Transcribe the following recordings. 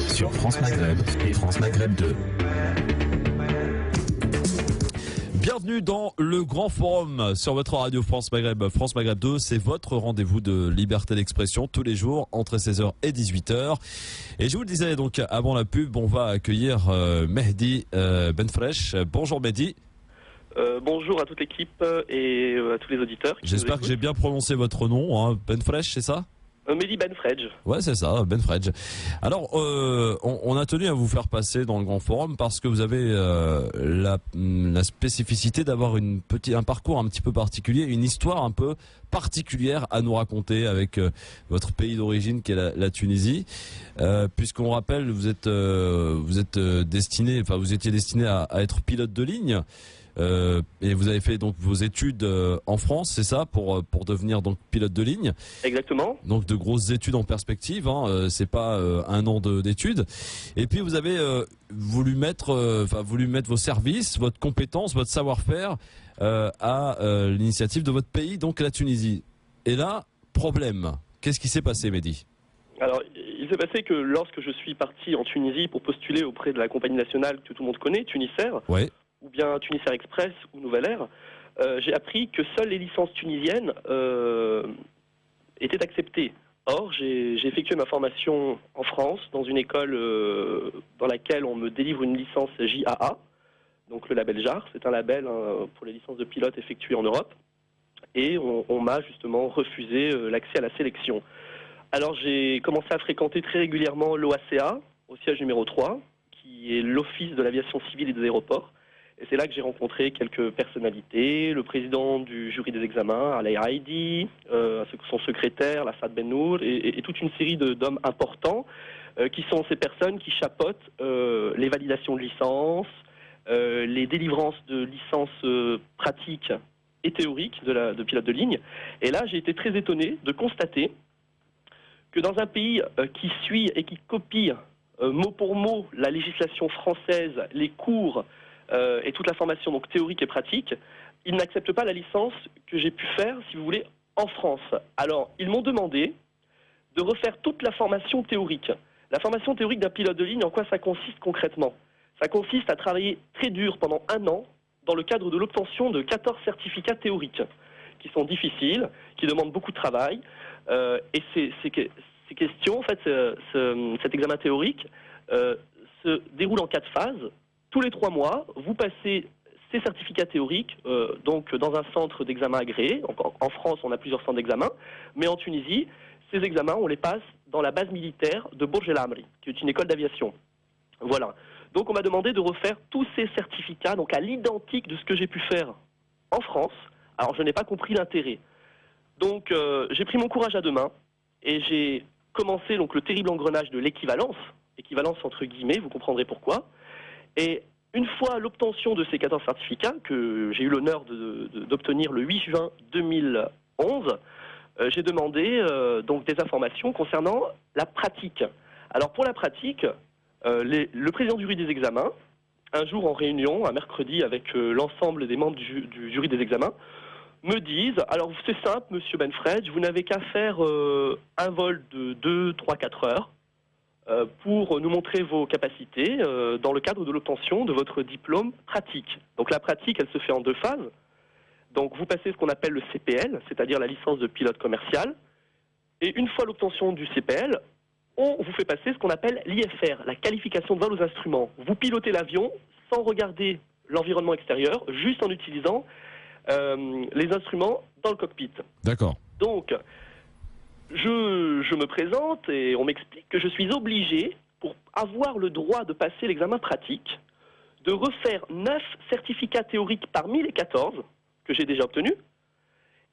sur France Maghreb et France Maghreb 2. Bienvenue dans le Grand Forum sur votre radio France Maghreb. France Maghreb 2, c'est votre rendez-vous de liberté d'expression tous les jours entre 16h et 18h. Et je vous le disais donc avant la pub, on va accueillir Mehdi Benfresh. Bonjour Mehdi. Bonjour à toute l'équipe et à tous les auditeurs. J'espère que j'ai bien prononcé votre nom, hein. Benfresh, c'est ça ? Mehdi Benfresh. Ouais, c'est ça, Benfresh. Alors, on a tenu à vous faire passer dans le Grand Forum parce que vous avez la spécificité d'avoir un parcours un petit peu particulier, une histoire un peu particulière à nous raconter avec votre pays d'origine qui est la Tunisie. Puisqu'on rappelle, vous étiez destiné à être pilote de ligne. Et vous avez fait donc vos études en France, c'est ça, pour devenir donc pilote de ligne. Exactement. Donc de grosses études en perspective, hein, c'est pas un an d'études. Et puis vous avez voulu mettre vos services, votre compétence, votre savoir-faire à l'initiative de votre pays, donc la Tunisie. Et là, problème. Qu'est-ce qui s'est passé, Mehdi ? Alors, il s'est passé que lorsque je suis parti en Tunisie pour postuler auprès de la compagnie nationale que tout le monde connaît, Tunisair. Ouais. Ou bien Tunisair Express ou Nouvelle Air, j'ai appris que seules les licences tunisiennes étaient acceptées. Or, j'ai effectué ma formation en France, dans une école dans laquelle on me délivre une licence JAA, donc le label JAR, c'est un label pour les licences de pilote effectuées en Europe, et on m'a justement refusé l'accès à la sélection. Alors j'ai commencé à fréquenter très régulièrement l'OACA, au siège numéro 3, qui est l'Office de l'aviation civile et des aéroports. Et c'est là que j'ai rencontré quelques personnalités, le président du jury des examens, Alay Haïdi, son secrétaire, Lassad Bennour, et toute une série d'hommes importants qui sont ces personnes qui chapeautent les validations de licence, les délivrances de licences pratiques et théoriques de pilote de ligne. Et là, j'ai été très étonné de constater que dans un pays qui suit et qui copie mot pour mot la législation française, les cours, et toute la formation donc théorique et pratique, ils n'acceptent pas la licence que j'ai pu faire, si vous voulez, en France. Alors, ils m'ont demandé de refaire toute la formation théorique. La formation théorique d'un pilote de ligne, en quoi ça consiste concrètement ? Ça consiste à travailler très dur pendant 1 an dans le cadre de l'obtention de 14 certificats théoriques, qui sont difficiles, qui demandent beaucoup de travail. Et ces questions, en fait, cet examen théorique se déroule en 4 phases. Tous les 3 mois, vous passez ces certificats théoriques donc dans un centre d'examen agréé. En France, on a plusieurs centres d'examen, mais en Tunisie, ces examens, on les passe dans la base militaire de Bourg El Amri, qui est une école d'aviation. Voilà. Donc on m'a demandé de refaire tous ces certificats, donc à l'identique de ce que j'ai pu faire en France. Alors je n'ai pas compris l'intérêt. Donc j'ai pris mon courage à 2 mains et j'ai commencé donc le terrible engrenage de l'équivalence entre guillemets, vous comprendrez pourquoi. Et une fois l'obtention de ces 14 certificats, que j'ai eu l'honneur d'obtenir le 8 juin 2011, j'ai demandé donc des informations concernant la pratique. Alors pour la pratique, le président du jury des examens, un jour en réunion, un mercredi avec l'ensemble des membres du jury des examens, me disent, alors c'est simple monsieur Benfresh, vous n'avez qu'à faire un vol de 2, 3, 4 heures, pour nous montrer vos capacités dans le cadre de l'obtention de votre diplôme pratique. Donc la pratique, elle se fait en 2 phases. Donc vous passez ce qu'on appelle le CPL, c'est-à-dire la licence de pilote commercial. Et une fois l'obtention du CPL, on vous fait passer ce qu'on appelle l'IFR, la qualification de vol aux instruments. Vous pilotez l'avion sans regarder l'environnement extérieur, juste en utilisant les instruments dans le cockpit. D'accord. Donc, je me présente et on m'explique que je suis obligé, pour avoir le droit de passer l'examen pratique, de refaire 9 certificats théoriques parmi les 14 que j'ai déjà obtenus.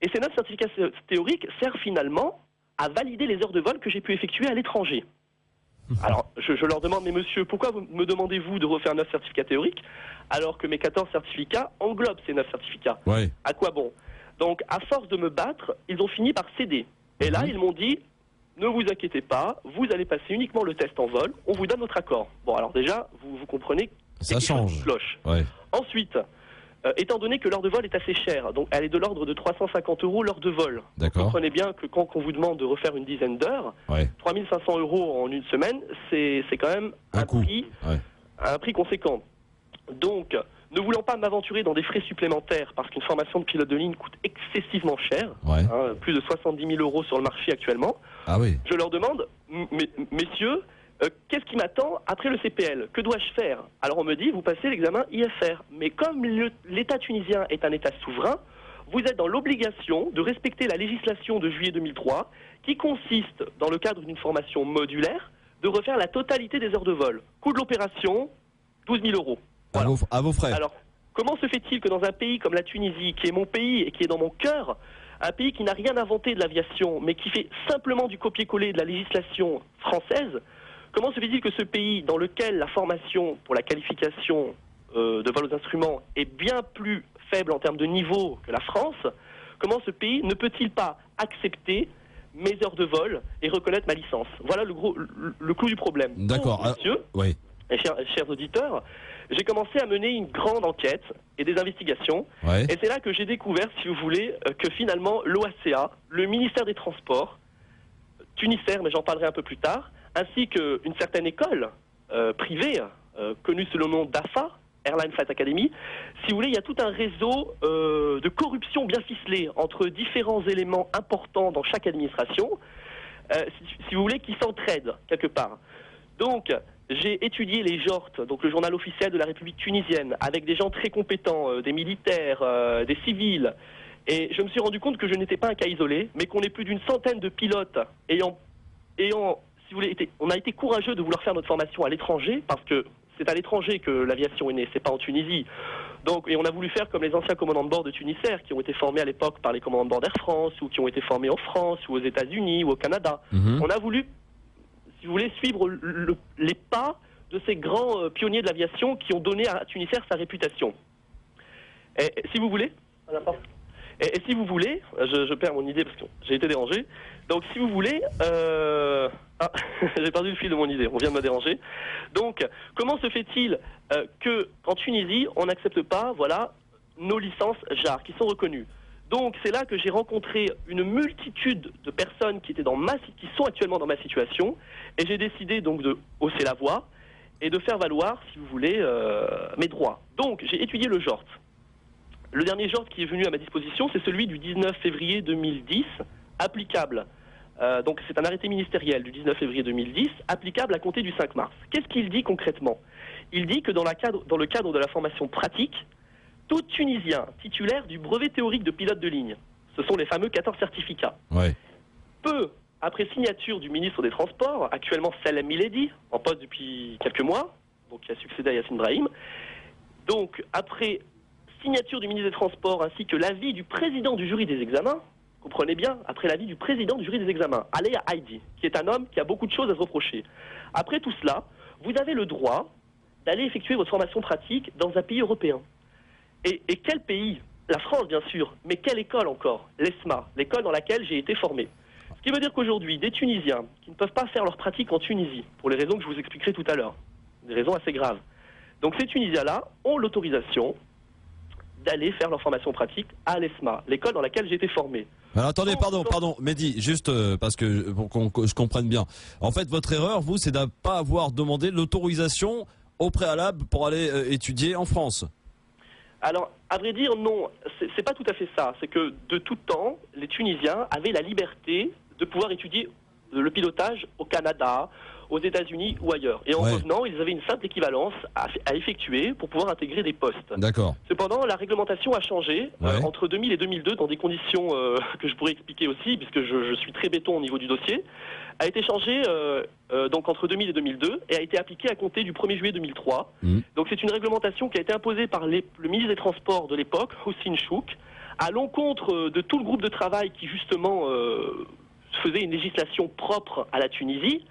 Et ces 9 certificats théoriques servent finalement à valider les heures de vol que j'ai pu effectuer à l'étranger. Alors, je leur demande, mais monsieur, pourquoi me demandez-vous de refaire 9 certificats théoriques alors que mes 14 certificats englobent ces 9 certificats ? Ouais. À quoi bon ? Donc, à force de me battre, ils ont fini par céder. Et là, ils m'ont dit, ne vous inquiétez pas, vous allez passer uniquement le test en vol, on vous donne notre accord. Bon, alors déjà, vous comprenez, ça change. cloche. Ouais. Ensuite, étant donné que l'heure de vol est assez chère, donc elle est de l'ordre de 350 € l'heure de vol. D'accord. Vous comprenez bien que quand on vous demande de refaire une dizaine d'heures, 3500 € en une semaine, c'est quand même un prix conséquent. Donc, ne voulant pas m'aventurer dans des frais supplémentaires, parce qu'une formation de pilote de ligne coûte excessivement cher, plus de 70 000 € sur le marché actuellement, je leur demande, messieurs, qu'est-ce qui m'attend après le CPL? Que dois-je faire? Alors on me dit, vous passez l'examen IFR. Mais comme l'État tunisien est un État souverain, vous êtes dans l'obligation de respecter la législation de juillet 2003, qui consiste, dans le cadre d'une formation modulaire, de refaire la totalité des heures de vol. Coût de l'opération, 12 000 €. Voilà. À vos frais. Alors, comment se fait-il que dans un pays comme la Tunisie, qui est mon pays et qui est dans mon cœur, un pays qui n'a rien inventé de l'aviation, mais qui fait simplement du copier-coller de la législation française, comment se fait-il que ce pays, dans lequel la formation pour la qualification de vol aux instruments est bien plus faible en termes de niveau que la France, comment ce pays ne peut-il pas accepter mes heures de vol et reconnaître ma licence? Voilà le clou du problème. D'accord. Donc, monsieur, et chers auditeurs, j'ai commencé à mener une grande enquête et des investigations. Et c'est là que j'ai découvert, si vous voulez, que finalement l'OACA, le ministère des Transports, Tunisair, mais j'en parlerai un peu plus tard, ainsi qu'une certaine école privée, connue sous le nom d'AFA, Airline Flight Academy, si vous voulez, il y a tout un réseau de corruption bien ficelé entre différents éléments importants dans chaque administration, si vous voulez, qui s'entraident quelque part. Donc, j'ai étudié les JORT, donc le journal officiel de la République tunisienne, avec des gens très compétents, des militaires, des civils, et je me suis rendu compte que je n'étais pas un cas isolé, mais qu'on est plus d'une centaine de pilotes ayant si vous voulez, on a été courageux de vouloir faire notre formation à l'étranger, parce que c'est à l'étranger que l'aviation est née, c'est pas en Tunisie. Donc, et on a voulu faire comme les anciens commandants de bord de Tunisair, qui ont été formés à l'époque par les commandants de bord d'Air France, ou qui ont été formés en France, ou aux États-Unis, ou au Canada. On a voulu, si vous voulez, suivre les pas de ces grands pionniers de l'aviation qui ont donné à Tunisair sa réputation. Et si vous voulez, et si vous voulez, je perds mon idée parce que j'ai été dérangé. Donc, si vous voulez, j'ai perdu le fil de mon idée. On vient de me déranger. Donc, comment se fait-il qu'en Tunisie, on n'accepte pas, nos licences JAR qui sont reconnues? Donc, c'est là que j'ai rencontré une multitude de personnes qui sont actuellement dans ma situation, et j'ai décidé donc de hausser la voix et de faire valoir, si vous voulez, mes droits. Donc, j'ai étudié le JORT. Le dernier JORT qui est venu à ma disposition, c'est celui du 19 février 2010, applicable. Donc c'est un arrêté ministériel du 19 février 2010, applicable à compter du 5 mars. Qu'est-ce qu'il dit concrètement? Il dit que dans le cadre de la formation pratique, tout Tunisien titulaire du brevet théorique de pilote de ligne, ce sont les fameux 14 certificats, peut, après signature du ministre des Transports, actuellement Salem Miledi, en poste depuis quelques mois, donc qui a succédé à Yassine Brahim, donc après signature du ministre des Transports ainsi que l'avis du président du jury des examens, comprenez bien, après l'avis du président du jury des examens, Alea Haïdi, qui est un homme qui a beaucoup de choses à se reprocher. Après tout cela, vous avez le droit d'aller effectuer votre formation pratique dans un pays européen. Et quel pays? La France, bien sûr, mais quelle école encore? L'ESMA, l'école dans laquelle j'ai été formé. Ce qui veut dire qu'aujourd'hui, des Tunisiens qui ne peuvent pas faire leur pratique en Tunisie, pour les raisons que je vous expliquerai tout à l'heure, des raisons assez graves. Donc ces Tunisiens-là ont l'autorisation d'aller faire leur formation pratique à l'ESMA, l'école dans laquelle j'ai été formé. Alors attendez, pardon, Mehdi, juste parce que pour que je comprenne bien. En fait, votre erreur, vous, c'est de ne pas avoir demandé l'autorisation au préalable pour aller étudier en France. Alors, à vrai dire, non, c'est pas tout à fait ça. C'est que de tout temps, les Tunisiens avaient la liberté de pouvoir étudier le pilotage au Canada, aux États-Unis ou ailleurs. Et en revenant, ils avaient une simple équivalence à effectuer pour pouvoir intégrer des postes. D'accord. Cependant, la réglementation a changé entre 2000 et 2002 dans des conditions que je pourrais expliquer aussi, puisque je suis très béton au niveau du dossier, a été changée donc entre 2000 et 2002 et a été appliquée à compter du 1er juillet 2003. Donc c'est une réglementation qui a été imposée par le ministre des Transports de l'époque, Houssine Chouk, à l'encontre de tout le groupe de travail qui justement faisait une législation propre à la Tunisie.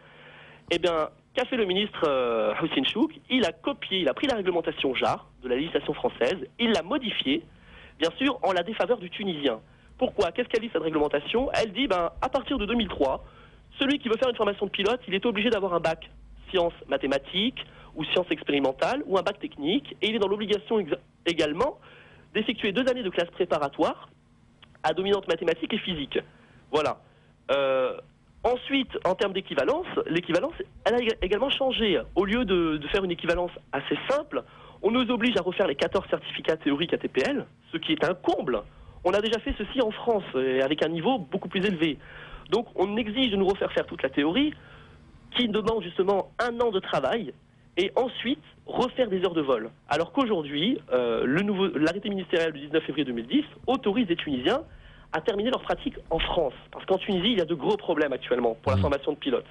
Eh bien, qu'a fait le ministre Houssine Chouk? Il a pris la réglementation JAR de la législation française, il l'a modifiée, bien sûr, en la défaveur du Tunisien. Pourquoi? Qu'est-ce qu'elle dit cette réglementation? Elle dit, à partir de 2003, celui qui veut faire une formation de pilote, il est obligé d'avoir un bac sciences mathématiques ou sciences expérimentales ou un bac technique, et il est dans l'obligation également d'effectuer 2 années de classe préparatoire à dominante mathématiques et physique. Voilà. Ensuite, en termes d'équivalence, l'équivalence, elle a également changé. Au lieu de faire une équivalence assez simple, on nous oblige à refaire les 14 certificats théoriques ATPL, ce qui est un comble. On a déjà fait ceci en France, avec un niveau beaucoup plus élevé. Donc on exige de nous refaire faire toute la théorie, qui demande justement 1 an de travail, et ensuite refaire des heures de vol. Alors qu'aujourd'hui, l'arrêté ministériel du 19 février 2010 autorise les Tunisiens à terminer leur pratique en France. Parce qu'en Tunisie, il y a de gros problèmes actuellement pour la formation de pilotes.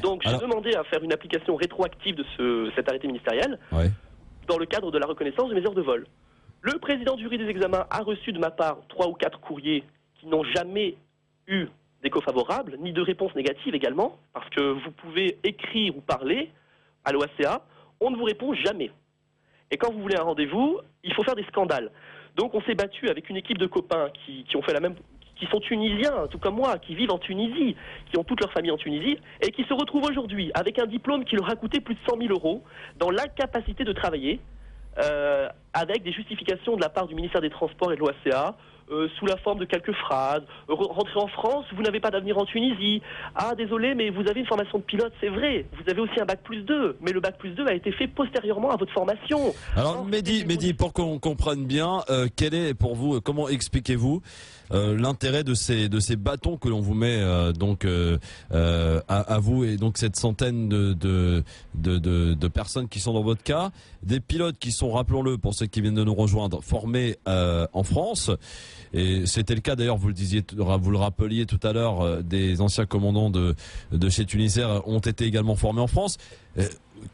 Donc j'ai demandé à faire une application rétroactive de cet arrêté ministériel dans le cadre de la reconnaissance de mes heures de vol. Le président du jury des examens a reçu de ma part 3 ou 4 courriers qui n'ont jamais eu d'écho favorable, ni de réponse négative également, parce que vous pouvez écrire ou parler à l'OACA, on ne vous répond jamais. Et quand vous voulez un rendez-vous, il faut faire des scandales. Donc on s'est battu avec une équipe de copains qui ont fait la même, qui sont tunisiens, tout comme moi, qui vivent en Tunisie, qui ont toute leur famille en Tunisie, et qui se retrouvent aujourd'hui avec un diplôme qui leur a coûté plus de 100 000 €, dans l'incapacité de travailler, avec des justifications de la part du ministère des Transports et de l'OACA, sous la forme de quelques phrases. Rentrez en France, vous n'avez pas d'avenir en Tunisie. Ah, désolé, mais vous avez une formation de pilote, c'est vrai. Vous avez aussi un bac+2, mais le bac+2 a été fait postérieurement à votre formation. Alors, Mehdi, pour qu'on comprenne bien, quel est pour vous, comment expliquez-vous l'intérêt de ces bâtons que l'on vous met à vous et donc cette centaine de personnes qui sont dans votre cas, des pilotes qui sont, rappelons-le, pour ceux qui viennent de nous rejoindre, formés en France. Et c'était le cas d'ailleurs, vous le rappeliez tout à l'heure, des anciens commandants de chez Tunisair ont été également formés en France.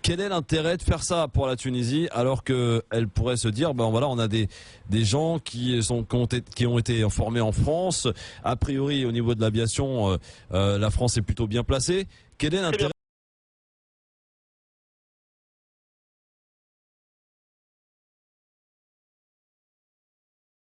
Quel est l'intérêt de faire ça pour la Tunisie alors qu'elle pourrait se dire ben voilà, on a des gens qui ont été formés en France, a priori au niveau de l'aviation la France est plutôt bien placée. Quel est l'intérêt